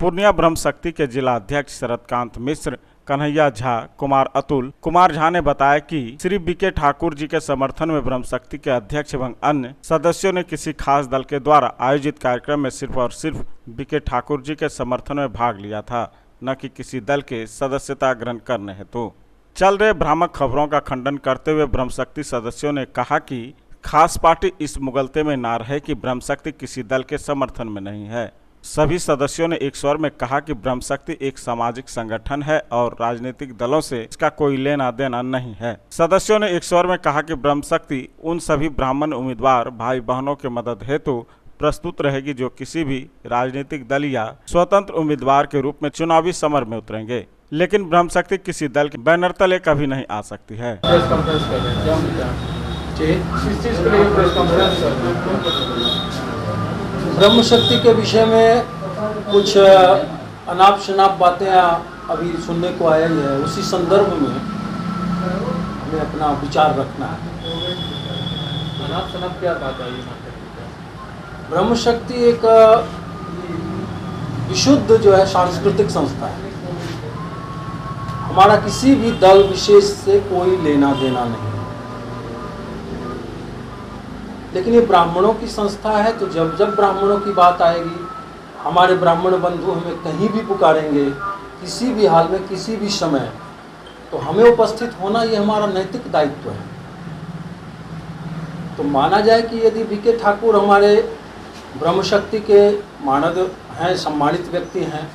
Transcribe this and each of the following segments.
पूर्णिया ब्रह्म शक्ति के जिला अध्यक्ष शरदकांत मिश्र, कन्हैया झा, अतुल कुमार झा ने बताया कि श्री बीके ठाकुर जी के समर्थन में ब्रह्म शक्ति के अध्यक्ष एवं अन्य सदस्यों ने किसी खास दल के द्वारा आयोजित कार्यक्रम में सिर्फ और सिर्फ बीके ठाकुर जी के समर्थन में भाग लिया था, न कि किसी दल के सदस्यता ग्रहण करने हेतु। चल रहे भ्रामक खबरों का खंडन करते हुए ब्रह्म शक्ति सदस्यों ने कहा कि खास पार्टी इस मुगलते में ना रहे कि ब्रह्म शक्ति किसी दल के समर्थन में नहीं है। सभी सदस्यों ने एक स्वर में कहा कि ब्रह्म शक्ति एक सामाजिक संगठन है और राजनीतिक दलों से इसका कोई लेना देना नहीं है। सदस्यों ने एक स्वर में कहा कि ब्रह्म शक्ति उन सभी ब्राह्मण उम्मीदवार भाई बहनों के मदद हेतु प्रस्तुत रहेगी जो किसी भी राजनीतिक दल या स्वतंत्र उम्मीदवार के रूप में चुनावी समर में उतरेंगे, लेकिन ब्रह्म शक्ति किसी दल के बैनर तले कभी नहीं आ सकती है। ब्रह्म शक्ति के विषय में कुछ अनाप शनाप बातें अभी सुनने को आया ही है, उसी संदर्भ में हमें अपना विचार रखना है। अनाप शनाप क्या बात आई? ब्रह्म शक्ति एक विशुद्ध जो है सांस्कृतिक संस्था है। हमारा किसी भी दल विशेष से कोई लेना देना नहीं, लेकिन ये ब्राह्मणों की संस्था है, तो जब जब ब्राह्मणों की बात आएगी, हमारे ब्राह्मण बंधु हमें कहीं भी पुकारेंगे, किसी भी हाल में, किसी भी समय, तो हमें उपस्थित होना ये हमारा नैतिक दायित्व है। तो माना जाए कि यदि बीके ठाकुर हमारे ब्रह्म शक्ति के मानद हैं, सम्मानित व्यक्ति हैं,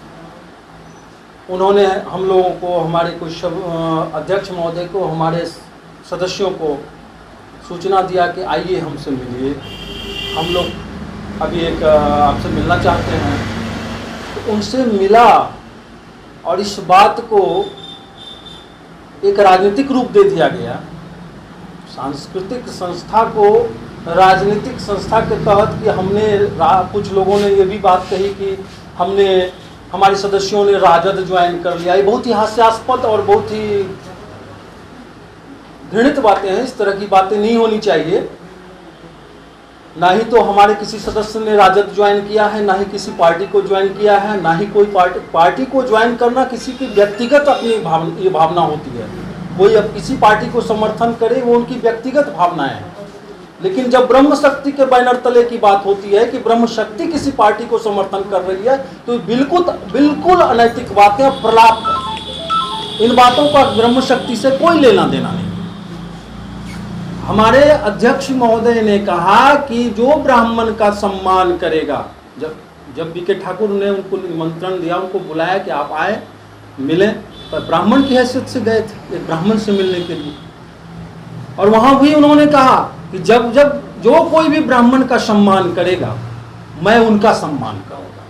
उन्होंने हम लोगों को, हमारे कुछ अध्यक्ष महोदय को, हमारे सदस्यों को सूचना दिया कि आइए हमसे मिलिए, हम लोग अभी एक आपसे मिलना चाहते हैं, तो उनसे मिला और इस बात को एक राजनीतिक रूप दे दिया गया। सांस्कृतिक संस्था को राजनीतिक संस्था के तहत कि हमने कुछ लोगों ने ये भी बात कही कि हमारे सदस्यों ने राजद ज्वाइन कर लिया। ये बहुत ही हास्यास्पद और बहुत ही घृणित बातें हैं। इस तरह की बातें नहीं होनी चाहिए। ना ही तो हमारे किसी सदस्य ने राजद ज्वाइन किया है, ना ही किसी पार्टी को ज्वाइन किया है, ना ही कोई पार्टी को ज्वाइन करना किसी की व्यक्तिगत अपनी भावना होती है। कोई अब किसी पार्टी को समर्थन करे, वो उनकी व्यक्तिगत भावनाएं हैं। लेकिन जब ब्रह्म शक्ति के बैनर तले की बात होती है कि ब्रह्म शक्ति किसी पार्टी को समर्थन कर रही है, तो बिल्कुल अनैतिक बातें, प्रलाप, इन बातों का ब्रह्म शक्ति से कोई लेना देना नहीं। हमारे अध्यक्ष महोदय ने कहा कि जो ब्राह्मण का सम्मान करेगा, जब बीके ठाकुर ने उनको निमंत्रण दिया, उनको बुलाया कि आप आए मिलें, तो ब्राह्मण की हैसियत से गए थे, एक ब्राह्मण से मिलने के लिए। और वहां भी उन्होंने कहा कि जब जो कोई भी ब्राह्मण का सम्मान करेगा, मैं उनका सम्मान करूंगा,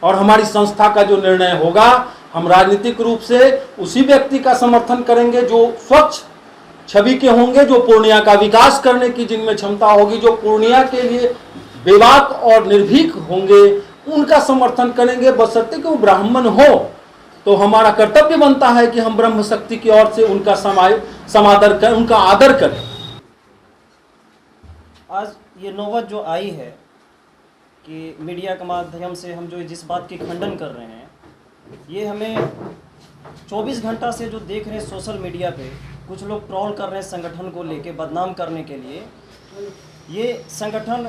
और हमारी संस्था का जो निर्णय होगा, हम राजनीतिक रूप से उसी व्यक्ति का समर्थन करेंगे जो स्वच्छ छवि के होंगे, जो पूर्णिया का विकास करने की जिनमें क्षमता होगी, जो पूर्णिया के लिए बेबाक और निर्भीक होंगे, उनका समर्थन करेंगे, बशर्ते कि वो ब्राह्मण हो। तो हमारा कर्तव्य बनता है कि हम ब्रह्म शक्ति की ओर से उनका समादर करें, उनका आदर करें। आज ये नौबत जो आई है कि मीडिया के माध्यम से हम जो जिस बात की खंडन कर रहे हैं, ये हमें 24 घंटा से जो देख रहे हैं सोशल मीडिया पे, कुछ लोग ट्रोल कर रहे हैं संगठन को लेके, बदनाम करने के लिए। ये संगठन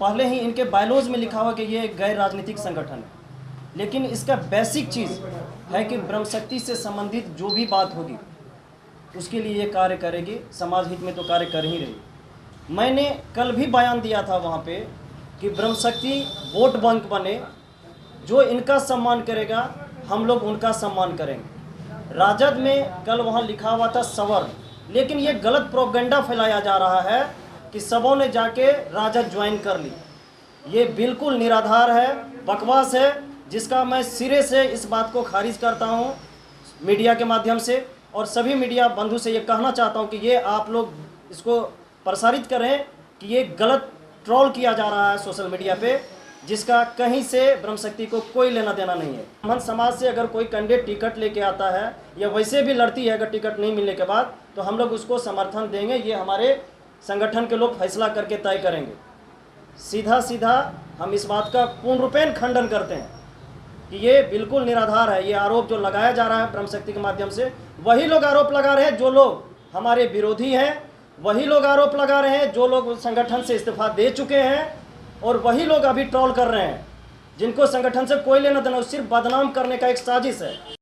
पहले ही इनके बायलॉज में लिखा हुआ कि ये गैर राजनीतिक संगठन है, लेकिन इसका बेसिक चीज़ है कि ब्रह्म शक्ति से संबंधित जो भी बात होगी उसके लिए ये कार्य करेगी, समाज हित में तो कार्य कर ही रही। मैंने कल भी बयान दिया था वहाँ पे कि ब्रह्म शक्ति वोट बैंक बने, जो इनका सम्मान करेगा हम लोग उनका सम्मान करेंगे। राजद में कल वहाँ लिखा हुआ था सवर्ण, लेकिन ये गलत प्रोपेगेंडा फैलाया जा रहा है कि सबों ने जाके राजद ज्वाइन कर ली। ये बिल्कुल निराधार है, बकवास है, जिसका मैं सिरे से इस बात को खारिज करता हूँ मीडिया के माध्यम से। और सभी मीडिया बंधु से ये कहना चाहता हूँ कि ये आप लोग इसको प्रसारित करें कि ये गलत ट्रोल किया जा रहा है सोशल मीडिया पे, जिसका कहीं से ब्रह्म शक्ति को कोई लेना देना नहीं है। ब्राह्मण समाज से अगर कोई कैंडिडेट टिकट लेके आता है या वैसे भी लड़ती है, अगर टिकट नहीं मिलने के बाद, तो हम लोग उसको समर्थन देंगे। ये हमारे संगठन के लोग फैसला करके तय करेंगे। सीधा सीधा हम इस बात का पूर्ण रूपेण खंडन करते हैं कि ये बिल्कुल निराधार है। ये आरोप जो लगाया जा रहा है ब्रह्म शक्ति के माध्यम से, वही लोग आरोप लगा रहे हैं जो लोग हमारे विरोधी हैं, वही लोग आरोप लगा रहे हैं जो लोग संगठन से इस्तीफा दे चुके हैं, और वही लोग अभी ट्रोल कर रहे हैं जिनको संगठन से कोई लेना देना, सिर्फ बदनाम करने का एक साजिश है।